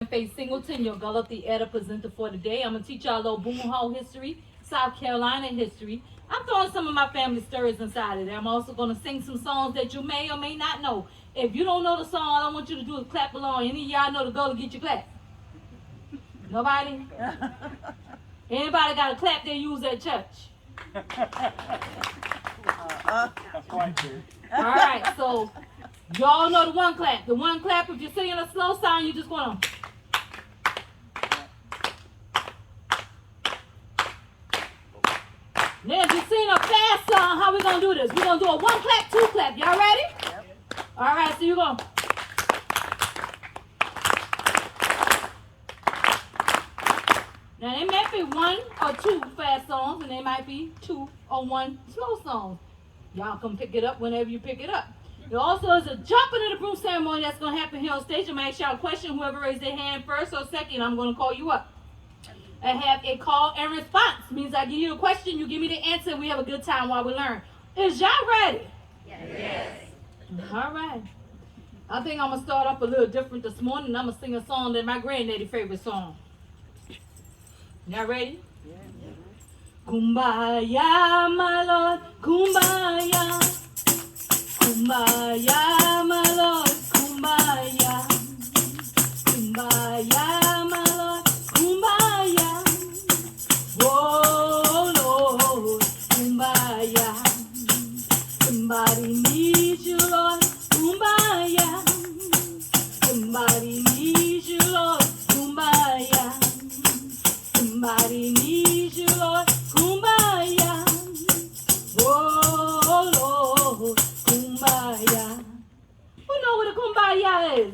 Jennifaye Singleton, your Gullah theater presenter for today. I'm going to teach y'all a little Boone history, South Carolina history. I'm throwing some of my family stories inside of there. I'm also going to sing some songs that you may or may not know. If you don't know the song, all I want you to do is clap along. Any of y'all know the Gullah, get your clap. Nobody? Anybody got a clap they use at church? That's quite true. All right, so y'all know the one clap. The one clap, if you're singing a slow song, you just going to. Now, if you sing a fast song, how we going to do this? We're going to do a one clap, two clap. Y'all ready? Yep. All right, so you're going to. Now, there might be one or two fast songs, and there might be two or one slow song. Y'all can pick it up whenever you pick it up. There also is a jumping in the broom ceremony that's going to happen here on stage. I'm going to ask y'all a question. Whoever raised their hand first or second, I'm going to call you up. I have a call and response. Means I give you a question, you give me the answer, and we have a good time while we learn. Is y'all ready? Yes. All right. I think I'm going to start off a little different this morning. I'm going to sing a song that's my granddaddy's favorite song. Y'all ready? Yes. Kumbaya, my Lord, kumbaya. Kumbaya, my Lord, kumbaya. Kumbaya, my Lord, kumbaya. Oh, Lord, kumbaya. Somebody needs you, Lord, kumbaya. Somebody needs you, Lord, kumbaya. Somebody needs you, Lord, kumbaya. Oh, Lord, kumbaya. Who know what a kumbaya is?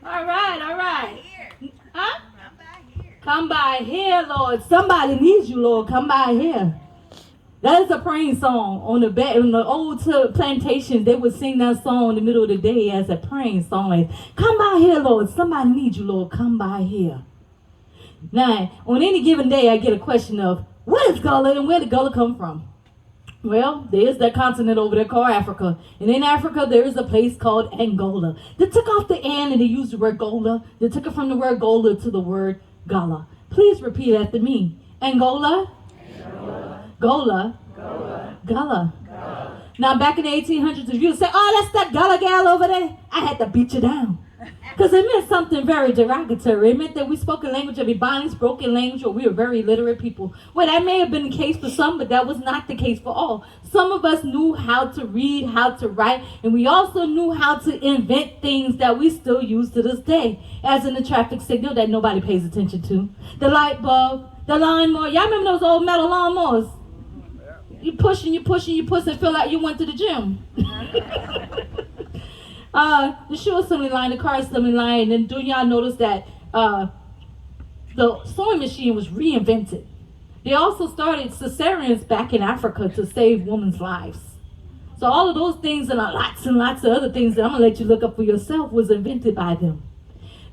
All right. Huh? Come by here, Lord. Somebody needs you, Lord. Come by here. That is a praying song. On the old plantations, they would sing that song in the middle of the day as a praying song. Like, come by here, Lord. Somebody needs you, Lord. Come by here. Now, on any given day, I get a question of, what is Gullah and where did Gullah come from? Well, there's that continent over there called Africa. And in Africa, there is a place called Angola. They took off the N and they used the word Gola. They took it from the word Gola to the word Gullah. Please repeat after me. Angola. Gola. Gullah. Now, back in the 1800s, if you would say, oh, that's that Gullah gal over there, I had to beat you down. Because it meant something very derogatory. It meant that we spoke a language of Ebonics, broken language, or we were very illiterate people. Well, that may have been the case for some, but that was not the case for all. Some of us knew how to read, how to write, and we also knew how to invent things that we still use to this day, as in the traffic signal that nobody pays attention to, the light bulb, the lawnmower. Y'all remember those old metal lawnmowers? You push and feel like you went to the gym. The shoe assembly line, the car assembly line, and do y'all notice that the sewing machine was reinvented? They also started cesareans back in Africa to save women's lives. So all of those things and lots of other things that I'm going to let you look up for yourself was invented by them.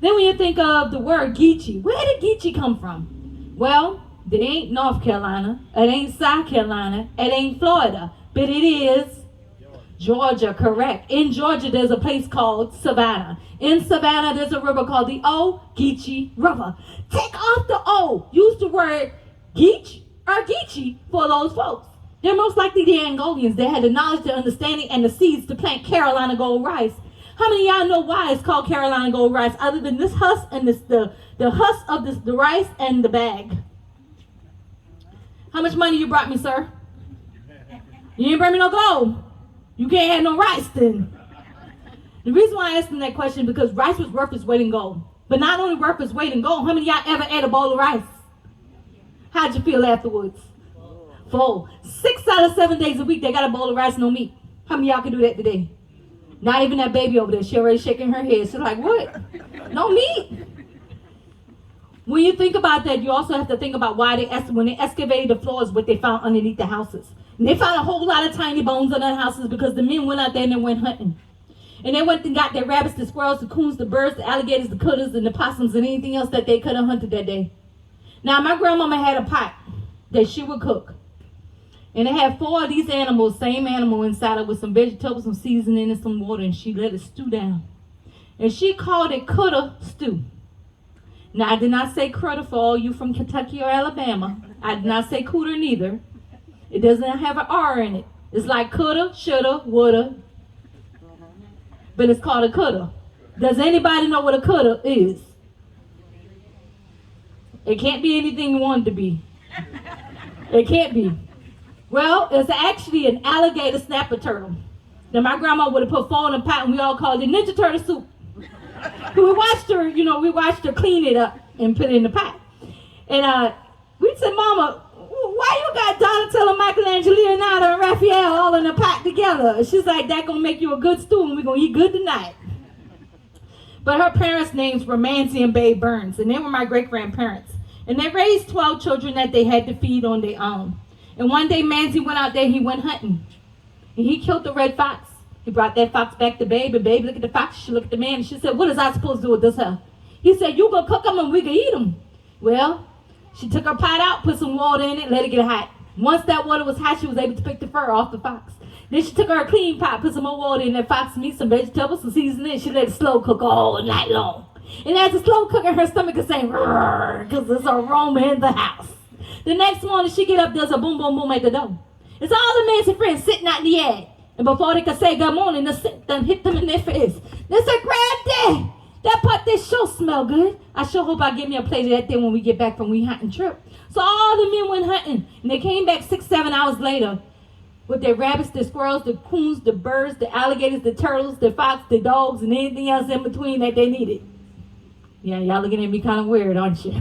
Then when you think of the word Geechee, where did Geechee come from? Well, it ain't North Carolina, it ain't South Carolina, it ain't Florida, but it is Georgia, correct. In Georgia, there's a place called Savannah. In Savannah, there's a river called the Ogeechee River. Take off the O. Use the word Geech or Geechee for those folks. They're most likely the Angolians. They had the knowledge, the understanding, and the seeds to plant Carolina gold rice. How many of y'all know why it's called Carolina gold rice, other than this husk and the husk of the rice and the bag? How much money you brought me, sir? You didn't bring me no gold. You can't have no rice then. The reason why I asked him that question is because rice was worth its weight in gold. But not only worth its weight in gold, how many of y'all ever ate a bowl of rice? How'd you feel afterwards? Full. 6 out of 7 days a week, they got a bowl of rice, no meat. How many of y'all can do that today? Not even that baby over there. She already shaking her head. She's like, what? No meat. When you think about that, you also have to think about why when they excavated the floors, what they found underneath the houses. And they found a whole lot of tiny bones under the houses because the men went out there and they went hunting. And they went and got their rabbits, the squirrels, the coons, the birds, the alligators, the critters, and the possums, and anything else that they could have hunted that day. Now, my grandmama had a pot that she would cook. And it had 4 of these animals, same animal inside it with some vegetables, some seasoning, and some water, and she let it stew down. And she called it coulda stew. Now, I did not say critter for all you from Kentucky or Alabama. I did not say cooter neither. It doesn't have an R in it. It's like coulda, shoulda, woulda, but it's called a coulda. Does anybody know what a coulda is? It can't be anything you want it to be. It can't be. Well, it's actually an alligator snapper turtle. Now, my grandma would have put 4 in a pot, and we all called it Ninja Turtle soup. We watched her clean it up and put it in the pot. And we said, Mama, why you got Donatello, Michelangelo, Leonardo, and Raphael all in a pot together? She's like, that gonna make you a good stew, and we're gonna eat good tonight. But her parents' names were Manzi and Babe Burns, and they were my great-grandparents. And they raised 12 children that they had to feed on their own. And one day, Manzi went out there, he went hunting. And he killed the red fox. He brought that fox back to Babe, and Babe looked at the fox, she looked at the man, and she said, what is I supposed to do with this here? He said, you go cook them and we can eat them. Well, she took her pot out, put some water in it, let it get hot. Once that water was hot, she was able to pick the fur off the fox. Then she took her clean pot, put some more water in that fox meat, some vegetables, some seasoning, and she let it slow cook all night long. And as the slow cooker, her stomach is saying, because there's an aroma in the house. The next morning, she get up, there's a boom, boom, boom at the door. It's all the Manzi friends sitting out in the yard. And before they could say good morning, they sit and hit them in their face. They said, Granddad, that pot, this sure smell good. I sure hope I get me a plate of that thing when we get back from we hunting trip. So all the men went hunting, and they came back 6-7 hours later with their rabbits, the squirrels, the coons, the birds, the alligators, the turtles, the fox, the dogs, and anything else in between that they needed. Yeah, y'all looking at me kind of weird, aren't you?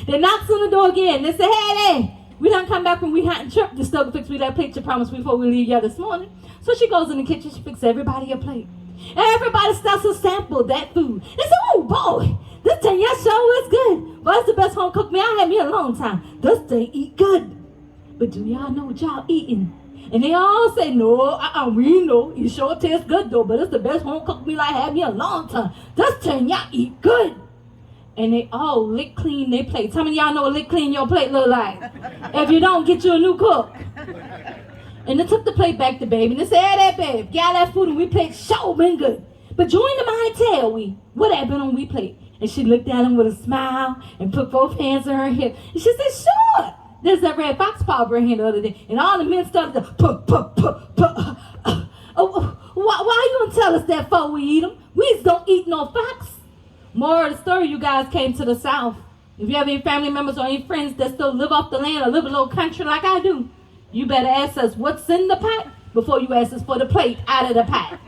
They knocked on the door again. They said, hey, we done come back from we hunting trip. The stove fix me that plate you promised before we leave here this morning. So she goes in the kitchen, she fixes everybody a plate. Everybody starts to sample that food. They say, oh boy, this thing yeah sure is good. But it's the best home cooked meal I had me in a long time. This thing eat good. But do y'all know what y'all eating? And they all say, no, we know. It sure tastes good though, but it's the best home cooked meal I had me in a long time. This thing y'all eat good. And they all lick clean their plates. How many of y'all know what lick clean your plate look like? If you don't, get you a new cook. And they took the plate back to Babe, and they said, hey, that Babe, get that food and we plate sure been good. But join the mind tell we, what had been on we plate? And she looked at him with a smile and put both hands on her hip. And she said, sure. There's that red fox paw right here the other day. And all the men started to, why you gonna tell us that before we eat them? We just don't eat no fox. More of the story, you guys came to the South. If you have any family members or any friends that still live off the land or live in a little country like I do, you better ask us what's in the pot before you ask us for the plate out of the pot.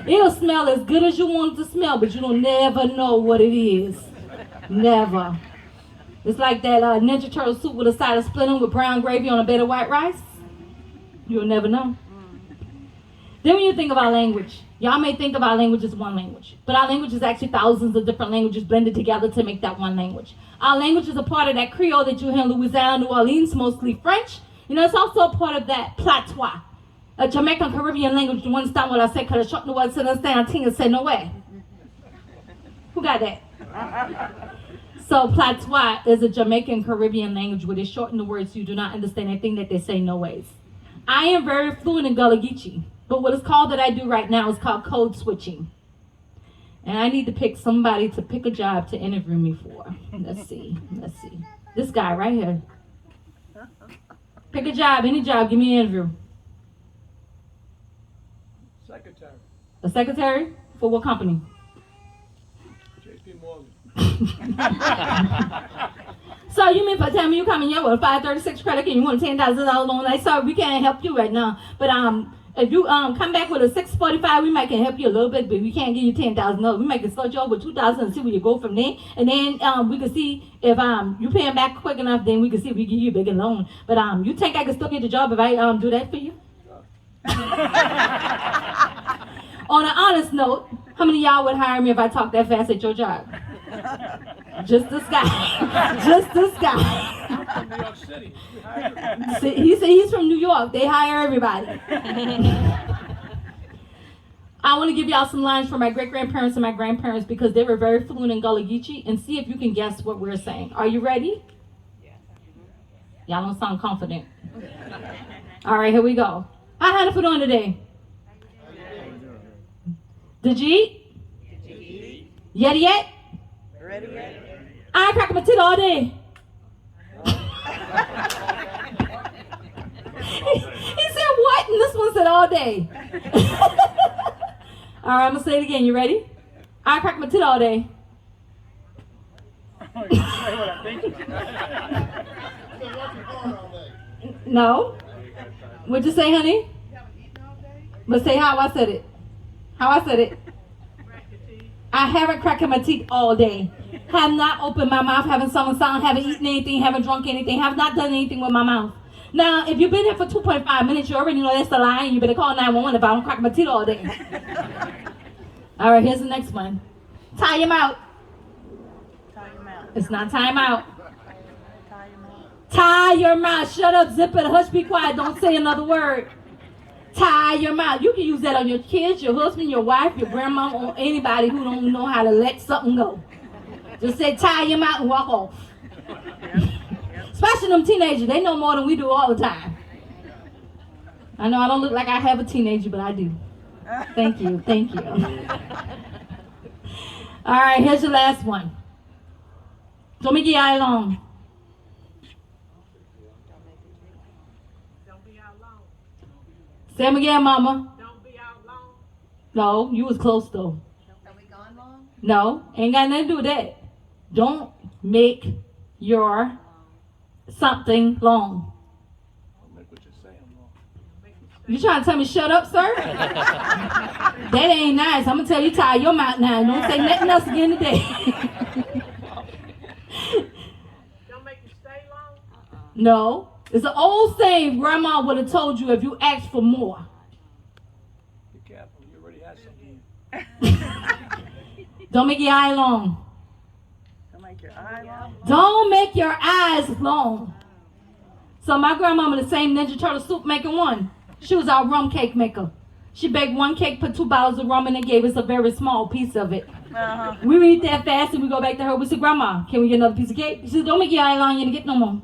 It'll smell as good as you want it to smell, but you'll never know what it is. Never. It's like that Ninja Turtle soup with a side of split 'em with brown gravy on a bed of white rice. You'll never know. Then when you think of our language, y'all may think of our language as one language, but our language is actually thousands of different languages blended together to make that one language. Our language is a part of that Creole that you hear in Louisiana, New Orleans, mostly French. You know, it's also a part of that Patois, a Jamaican Caribbean language. You understand what I say? Because I short the words to understand, I say no way. Who got that? So Patois is a Jamaican Caribbean language where they shorten the words so you do not understand anything that they say no ways. I am very fluent in Gullah, but what it's called that I do right now is called code switching. And I need to pick somebody to pick a job to interview me for. Let's see. This guy right here. Pick a job, any job, give me an interview. Secretary. A secretary? For what company? JP Morgan. So you mean for tell me you coming here with a 536 credit and you want $10,000 loan? Like, sorry, we can't help you right now. But if you come back with a 645, we might can help you a little bit, but we can't give you $10,000. We might can start you off with $2,000 and see where you go from there. And then we can see if you paying back quick enough, then we can see if we give you a bigger loan. But you think I can still get the job if I do that for you? On an honest note, how many of y'all would hire me if I talked that fast at your job? Just this guy. Just this guy. I'm from New York City. He said he's from New York. They hire everybody. I want to give y'all some lines from my great-grandparents and my grandparents because they were very fluent in Gullah Geechee, and see if you can guess what we're saying. Are you ready? Y'all don't sound confident. All right, here we go. How had it on today? Did you eat? Yet? Ready yet? I ain't cracking my teeth all day. He said what? And this one said all day. All right, I'm gonna say it again. You ready? I crack my teeth all day. No. What'd you say, honey? But say how I said it. How I said it. I haven't cracked my teeth all day. Have not opened my mouth, haven't sung a song, haven't eaten anything, haven't drunk anything, have not done anything with my mouth. Now, if you've been here for 2.5 minutes, you already know that's a lie, and you better call 911 if I don't crack my teeth all day. All right, here's the next one. Tie your mouth. Tie your mouth. It's not time out. Tie your mouth. Tie your mouth. Shut up, zip it, hush, be quiet. Don't say another word. Tie your mouth. You can use that on your kids, your husband, your wife, your grandma, or anybody who don't know how to let something go. Just say tie your mouth and walk off. Especially them teenagers. They know more than we do all the time. I know I don't look like I have a teenager, but I do. Thank you. Thank you. All right, here's your last one. Don't make your eye long. Don't be out long. Say them again, mama. Don't be out long. No, you was close though. Are we gone long? No, ain't got nothing to do with that. Don't make your something long. Don't make what you're saying long. You trying to tell me shut up, sir? That ain't nice. I'm gonna tell you tie your mouth now. Don't say nothing else again today. Don't make you stay long. No. It's an old saying grandma would have told you if you asked for more. Be careful. You already had something. Don't make your eye long. Don't make your eye long. Don't make your eyes long. So my grandmama, the same Ninja Turtle soup making one. She was our rum cake maker. She baked one cake, put 2 bottles of rum in and gave us a very small piece of it. Uh-huh. We would eat that fast and we go back to her. We said, Grandma, can we get another piece of cake? She said, don't make your eye long, you didn't get no more.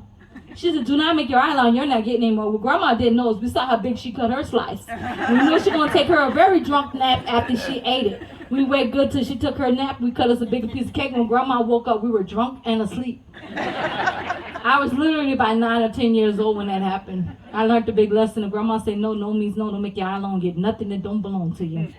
She said, do not make your eye long, you're not getting any more. Well, Grandma didn't know. We saw how big she cut her slice. We knew she was going to take her a very drunk nap after she ate it. We waited good till she took her nap. We cut us a bigger piece of cake. When Grandma woke up, we were drunk and asleep. I was literally about 9 or 10 years old when that happened. I learned the big lesson. And Grandma said, no, no means no. Don't make your eye long. Get nothing that don't belong to you.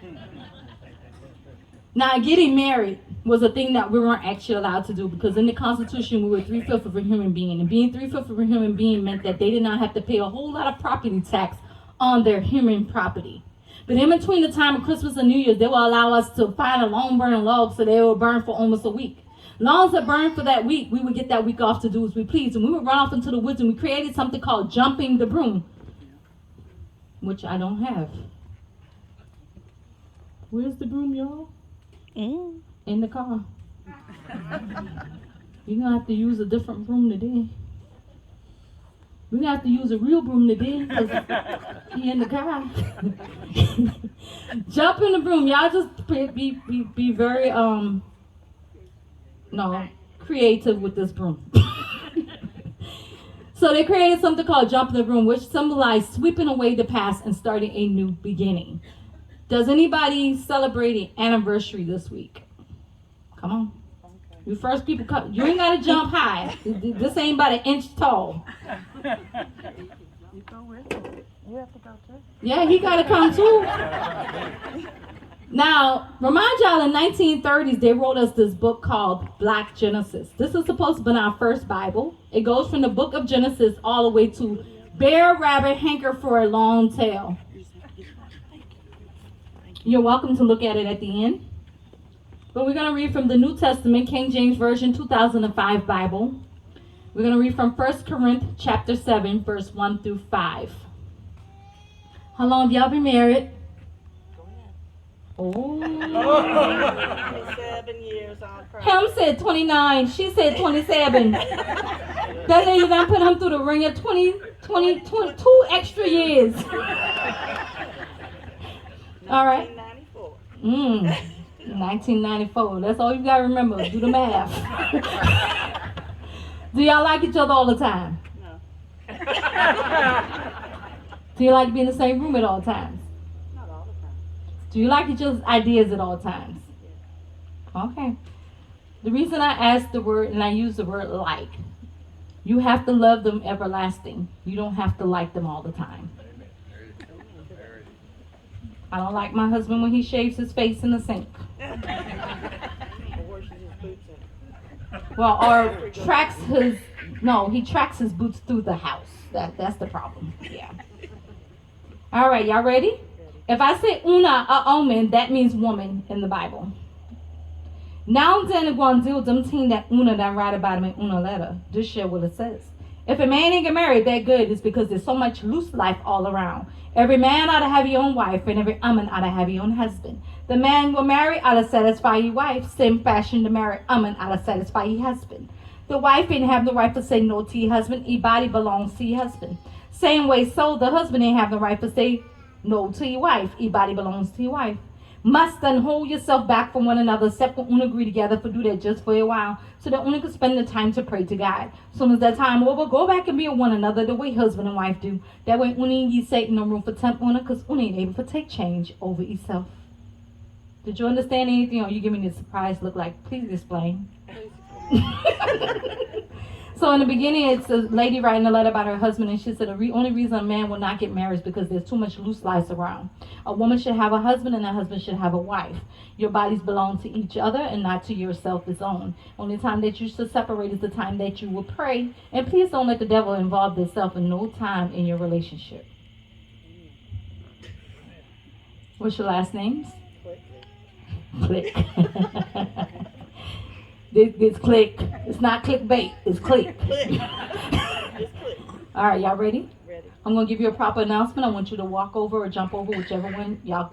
Now, getting married was a thing that we weren't actually allowed to do because in the Constitution, we were 3/5 of a human being. And being 3/5 of a human being meant that they did not have to pay a whole lot of property tax on their human property. But in between the time of Christmas and New Year's, they will allow us to find a long burning log so they will burn for almost a week. Long as it burned for that week, we would get that week off to do as we please. And we would run off into the woods and we created something called jumping the broom, which I don't have. Where's the broom, y'all? In the car. You're going to have to use a different broom today. We're going to have to use a real broom today because he in the car. Jump in the broom. Y'all just be very, creative with this broom. So they created something called Jump in the Broom, which symbolized sweeping away the past and starting a new beginning. Does anybody celebrate an anniversary this week? Come on. You first people come. You ain't got to jump high. This ain't about an inch tall. You go with him. You have to go too. Yeah, he got to come too. Now, remind y'all in 1930s, they wrote us this book called Black Genesis. This is supposed to be our first Bible. It goes from the book of Genesis all the way to bear, rabbit, hanker for a long tail. You're welcome to look at it at the end. But we're going to read from the New Testament, King James Version 2005 Bible. We're going to read from 1 Corinthians chapter 7, verse 1 through 5. How long have y'all been married? Oh. 27 years on Him said 29. She said 27. That lady done put him through the ringer 22 extra years. All right. 1994. That's all you gotta remember. Do the math. Do y'all like each other all the time? No. Do you like to be in the same room at all times? Not all the time. Do you like each other's ideas at all times? Okay. The reason I asked the word and I use the word like, you have to love them everlasting. You don't have to like them all the time. I don't like my husband when he shaves his face in the sink. Well, or he tracks his boots through the house. That's the problem. Yeah. All right, y'all ready? If I say una a omen, that means woman in the Bible. Now then, Guandil dumting that una that write about him in una letter. Just share what it says. If a man ain't get married that good, it's because there's so much loose life all around. Every man ought to have your own wife, and every woman ought to have your own husband. The man will marry ought to satisfy your wife. Same fashion, the married woman ought to satisfy your husband. The wife ain't have the right to say no to your husband. Your body belongs to your husband. Same way, so the husband ain't have the right to say no to your wife. Your body belongs to your wife. Must then hold yourself back from one another, except when you agree together for do that just for a while, so that you can spend the time to pray to God. Soon as that time over, go back and be with one another the way husband and wife do. That way, you say no room for temp on it, because you ain't able to take change over yourself. Did you understand anything, or you giving me a surprise look like? Please explain. So in the beginning, it's a lady writing a letter about her husband, and she said the only reason a man will not get married is because there's too much loose life around. A woman should have a husband, and a husband should have a wife. Your bodies belong to each other and not to yourself its own. Only time that you should separate is the time that you will pray. And please don't let the devil involve himself in no time in your relationship. What's your last names? Click. This click. It's not clickbait. It's click. All right, y'all ready? Ready. I'm gonna give you a proper announcement. I want you to walk over or jump over, whichever one y'all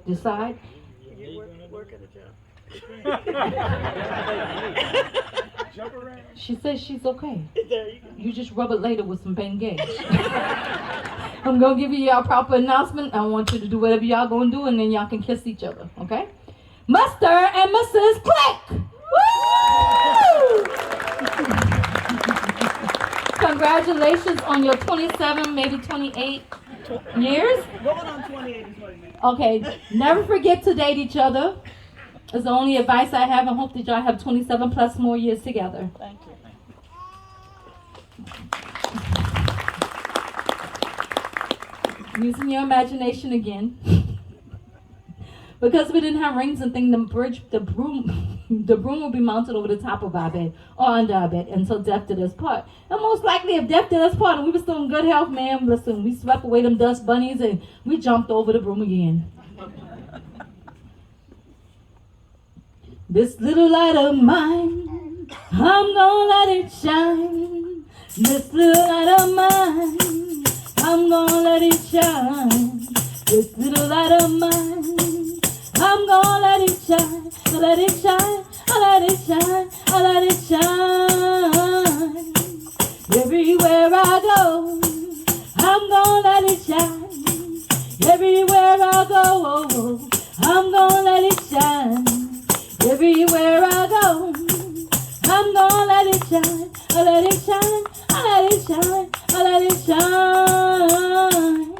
decide. Can you work at a job? Jump around. She says she's okay. There you go. You just rub it later with some Bengay. I'm gonna give you y'all proper announcement. I want you to do whatever y'all gonna do, and then y'all can kiss each other. Okay? Mr. and Mrs. Click. Woo! Congratulations on your 27, maybe 28 years. Going on 28 is what it means. Okay, never forget to date each other. It's the only advice I have, and hope that y'all have 27 plus more years together. Thank you. Using your imagination again. Because we didn't have rings and things, the broom will be mounted over the top of our bed or under our bed until death did us part. And most likely, if death did us part and we were still in good health, man, listen, we swept away them dust bunnies and we jumped over the broom again. This little light of mine, I'm gonna let it shine. This little light of mine, I'm gonna let it shine. This little light of mine, I'm gonna let it shine, I'll let it shine, I'll let it shine, I'll let it shine. Everywhere I go, I'm gonna let it shine. Everywhere I go, I'm gonna let it shine. Everywhere I go, I'm gonna let it shine, I'll let it shine, I'll let it shine, I'll let it shine.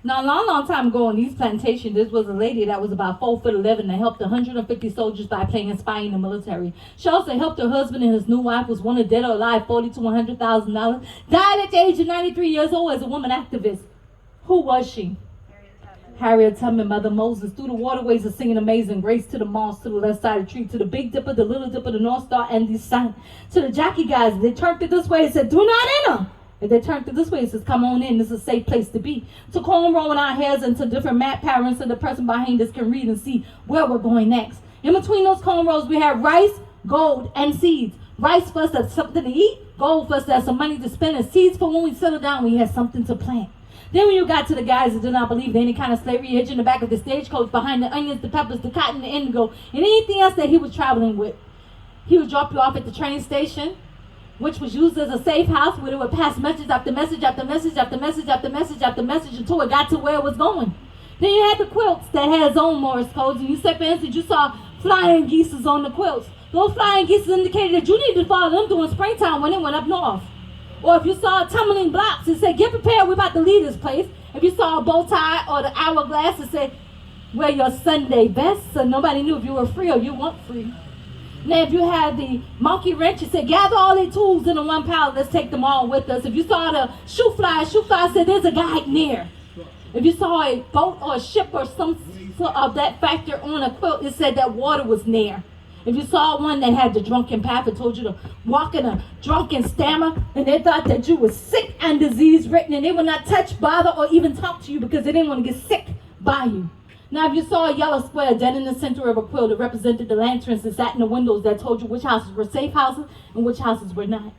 Now, a long time ago on East Plantation, this was a lady that was about 4'11" that helped 150 soldiers by playing spy in the military. She also helped her husband and his new wife, was one dead or alive, $40,000 to $100,000. Died at the age of 93 years old as a woman activist. Who was she? Harriet Tubman, Mother Moses, through the waterways of singing Amazing Grace, to the mosque, to the left side of the tree, to the Big Dipper, the Little Dipper, the North Star, and the Sun. To the Jackie guys, they turned it this way and said, do not enter. If they turned it this way, it says, come on in, this is a safe place to be. To cornrowing our hairs into different map patterns so the person behind us can read and see where we're going next. In between those cornrows, we have rice, gold, and seeds. Rice for us, that's something to eat. Gold for us, that's some money to spend. And seeds for when we settle down, we have something to plant. Then when you got to the guys that did not believe in any kind of slavery, hitch in the back of the stagecoach, behind the onions, the peppers, the cotton, the indigo, and anything else that he was traveling with. He would drop you off at the train station, which was used as a safe house where it would pass message after message after message after message after message after message until it got to where it was going. Then you had the quilts that had its own Morse codes, and you said, for instance, you saw flying geese on the quilts. Those flying geese indicated that you needed to follow them during springtime when it went up north. Or if you saw tumbling blocks, it said, get prepared, we're about to leave this place. If you saw a bow tie or the hourglass, it said, wear your Sunday best so nobody knew if you were free or you weren't free. Now, if you had the monkey wrench, you said, gather all the tools into one pallet, let's take them all with us. If you saw the shoe fly said, there's a guy near. If you saw a boat or a ship or some of that factor on a quilt, it said that water was near. If you saw one that had the drunken path, it told you to walk in a drunken stammer, and they thought that you were sick and disease written, and they would not touch, bother, or even talk to you because they didn't want to get sick by you. Now, if you saw a yellow square dead in the center of a quilt, it represented the lanterns that sat in the windows that told you which houses were safe houses and which houses were not.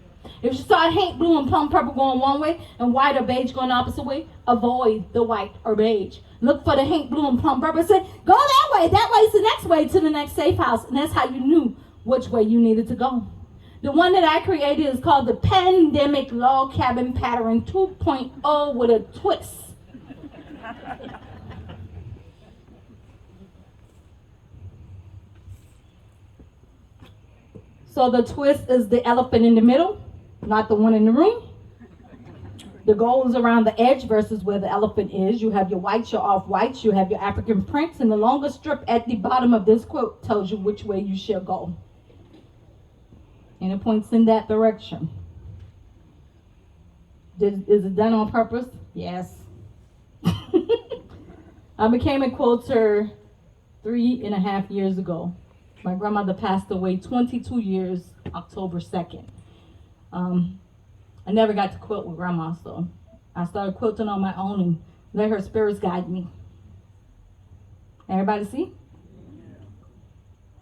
If you saw Hank blue and plum purple going one way and white or beige going the opposite way, avoid the white or beige. Look for the Hank blue and plum purple. Say, go that way is the next way to the next safe house. And that's how you knew which way you needed to go. The one that I created is called the Pandemic Log Cabin Pattern 2.0 with a twist. So the twist is the elephant in the middle, not the one in the room. The goal is around the edge versus where the elephant is. You have your whites, your off-whites, you have your African prints, and the longer strip at the bottom of this quilt tells you which way you should go. And it points in that direction. Is it done on purpose? Yes. I became a quilter 3.5 years ago. My grandmother passed away 22 years, October 2nd. I never got to quilt with grandma, so I started quilting on my own and let her spirits guide me. Everybody see?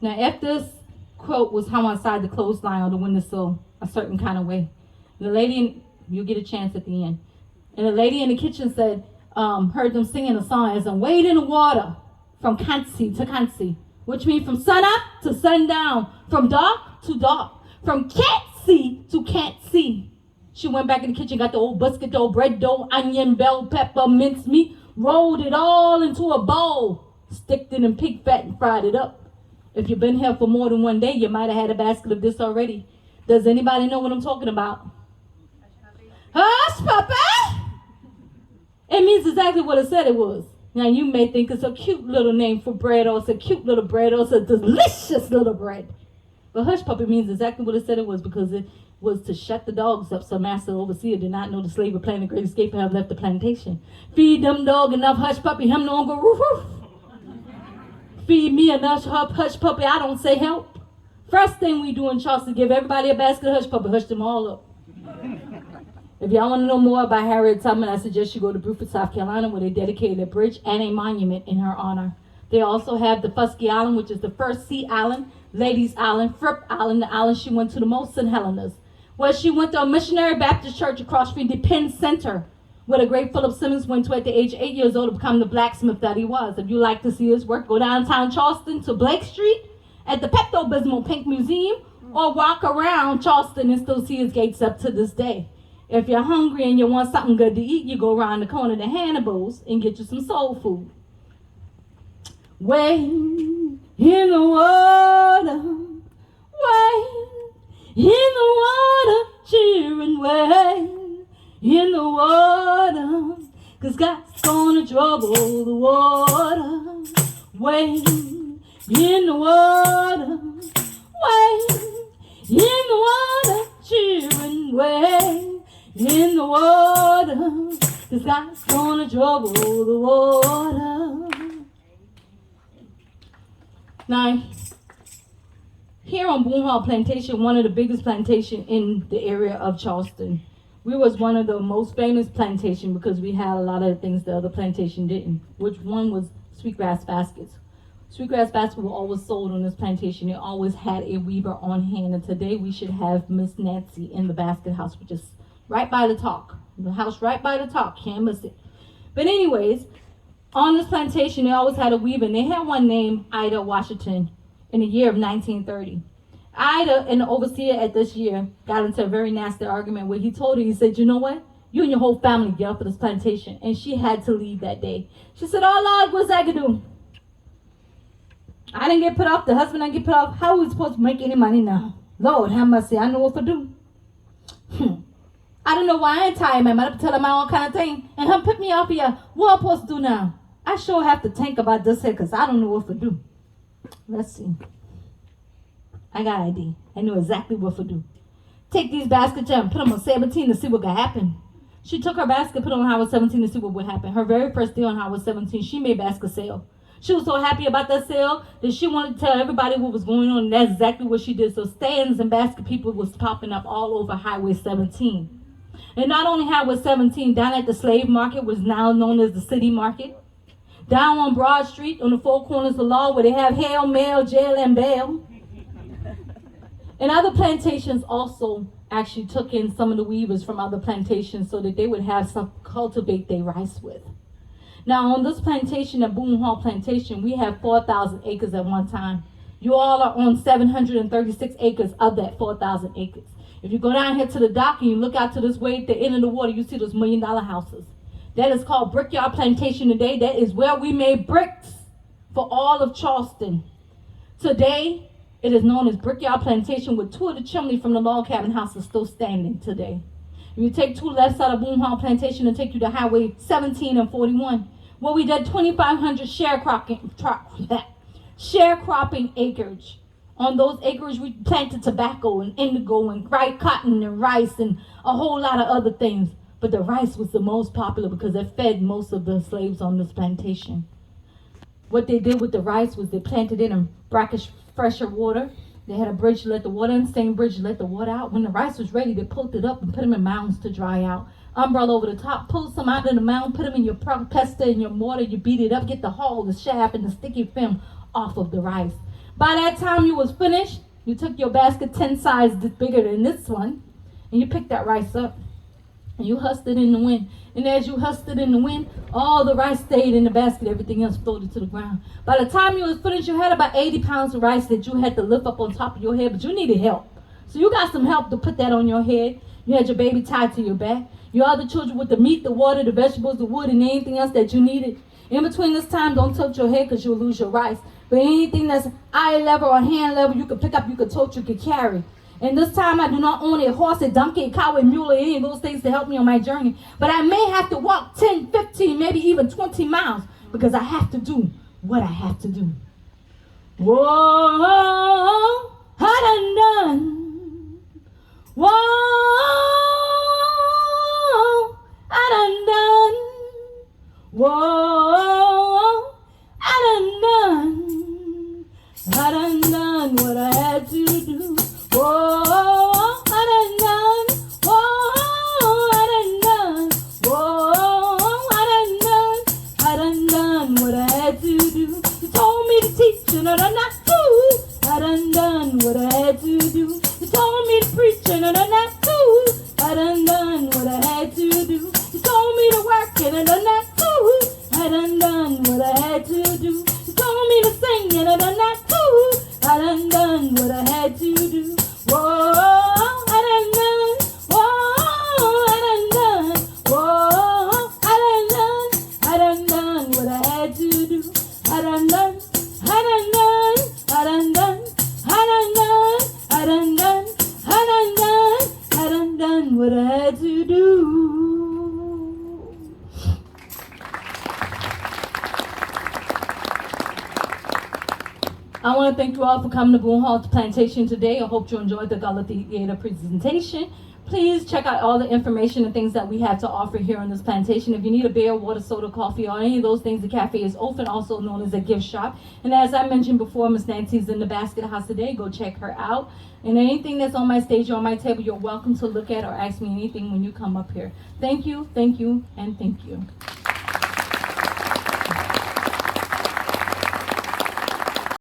Now, if this quilt was hung outside the clothesline or the windowsill a certain kind of way, the lady, you'll get a chance at the end, and the lady in the kitchen said, heard them singing a song as I'm wade in the water from Kansi to Kansi, which means from sun up to sundown, from dark to dark, from can't see to can't see. She went back in the kitchen, got the old biscuit dough, bread dough, onion, bell pepper, minced meat, rolled it all into a bowl, sticked it in pig fat and fried it up. If you've been here for more than one day, you might have had a basket of this already. Does anybody know what I'm talking about? Hush, Papa! It means exactly what it said it was. Now, you may think it's a cute little name for bread, or it's a cute little bread, or it's a delicious little bread. But hush puppy means exactly what it said it was, because it was to shut the dogs up so Master Overseer did not know the slave were planning the great escape and have left the plantation. Feed them dog enough hush puppy, him no go roof roof. Feed me enough hush puppy, I don't say help. First thing we do in Charleston, give everybody a basket of hush puppy, hush them all up. If y'all want to know more about Harriet Tubman, I suggest you go to Beaufort, South Carolina, where they dedicated a bridge and a monument in her honor. They also have the Fusky Island, which is the first sea island, Ladies Island, Fripp Island, the island she went to the most, St. Helena's, where she went to a missionary Baptist church across from the Penn Center, where the great Philip Simmons went to at the age of 8 years old to become the blacksmith that he was. If you like to see his work, go downtown Charleston to Blake Street at the Pepto-Bismol Pink Museum, or walk around Charleston and still see his gates up to this day. If you're hungry and you want something good to eat, you go around the corner to Hannibal's and get you some soul food. Wade in the water, wade in the water, cheering, wade in the water, 'cause God's gonna trouble the water. Wade in the water, wade in the water, cheering, wade in the water, 'cause God's gonna trouble the water. Now, here on Boone Plantation, one of the biggest plantation in the area of Charleston, we was one of the most famous plantation because we had a lot of the things the other plantation didn't, which one was sweetgrass baskets. Sweetgrass baskets were always sold on this plantation. They always had a weaver on hand, and today we should have Miss Nancy in the basket house, which is right by the talk. The house right by the talk, can't miss it. But anyways, on this plantation, they always had a weaver, and they had one named Ida Washington in the year of 1930. Ida and the overseer at this year got into a very nasty argument where he told her, he said, you know what? You and your whole family get up for this plantation. And she had to leave that day. She said, oh, Lord, what's I gonna do? I didn't get put off. The husband didn't get put off. How are we supposed to make any money now? Lord, have mercy. I know what to do. I don't know why I ain't tired, man. I tell him my own kind of thing. And him pick me off here. What am I supposed to do now? I sure have to think about this here because I don't know what to do. Let's see. I got an idea. I know exactly what to do. Take these baskets and put them on 17 to see what could happen. She took her basket, put it on Highway 17 to see what would happen. Her very first day on Highway 17, she made basket sale. She was so happy about that sale that she wanted to tell everybody what was going on, and that's exactly what she did. So stands and basket people was popping up all over Highway 17. And not only Highway 17, down at the slave market, was now known as the city market. Down on Broad Street, on the four corners of law, where they have hail, mail, jail, and bail. And other plantations also actually took in some of the weavers from other plantations so that they would have some cultivate their rice with. Now on this plantation at Boone Plantation, we have 4,000 acres at one time. You all are on 736 acres of that 4,000 acres. If you go down here to the dock and you look out to this way at the end of the water, you see those $1 million houses. That is called Brickyard Plantation today. That is where we made bricks for all of Charleston. Today, it is known as Brickyard Plantation, with two of the chimneys from the log cabin houses still standing today. If you take two left side of Boone Plantation and take you to Highway 17 and 41, where we did 2,500 sharecropping acreage. On those acres, we planted tobacco and indigo and cotton and rice and a whole lot of other things. But the rice was the most popular because it fed most of the slaves on this plantation. What they did with the rice was they planted it in brackish, fresher water. They had a bridge to let the water in, same bridge to let the water out. When the rice was ready, they pulled it up and put them in mounds to dry out. Umbrella over the top, pull some out of the mound, put them in your pestle and your mortar, you beat it up, get the hull, the shaft, and the sticky film off of the rice. By that time you was finished, you took your basket 10 sizes bigger than this one, and you picked that rice up, and you husked it in the wind. And as you husked it in the wind, all the rice stayed in the basket, everything else floated to the ground. By the time you was finished, you had about 80 pounds of rice that you had to lift up on top of your head, but you needed help. So you got some help to put that on your head. You had your baby tied to your back. Your other children with the meat, the water, the vegetables, the wood, and anything else that you needed. In between this time, don't tilt your head because you'll lose your rice. But anything that's eye level or hand level, you can pick up, you can tote, you can carry. And this time, I do not own a horse, a donkey, a cow, a mule, or any of those things to help me on my journey. But I may have to walk 10, 15, maybe even 20 miles because I have to do what I have to do. Whoa, I done. Whoa, I done. Whoa, I done what I had to do. Whoa, I done. Whoa, I done. Whoa, I done what I had to do. You told me to teach and I done not do. I done what I had to do. You told me to preach and I done not do. I done what I had to do. You told me to work and I done not do. I done what I had to do. You told me to sing and I done not do. I done what I had to do. Whoa, I done. Whoa, I done. Whoa, I done what I had to do. I done. What I had to do. I want to thank you all for coming to Boone Plantation today. I hope you enjoyed the Gullah Theater presentation. Please check out all the information and things that we have to offer here on this plantation. If you need a beer, water, soda, coffee, or any of those things, the cafe is open, also known as a gift shop. And as I mentioned before, Miss Nancy's in the basket house today. Go check her out. And anything that's on my stage or on my table, you're welcome to look at or ask me anything when you come up here. Thank you, and thank you.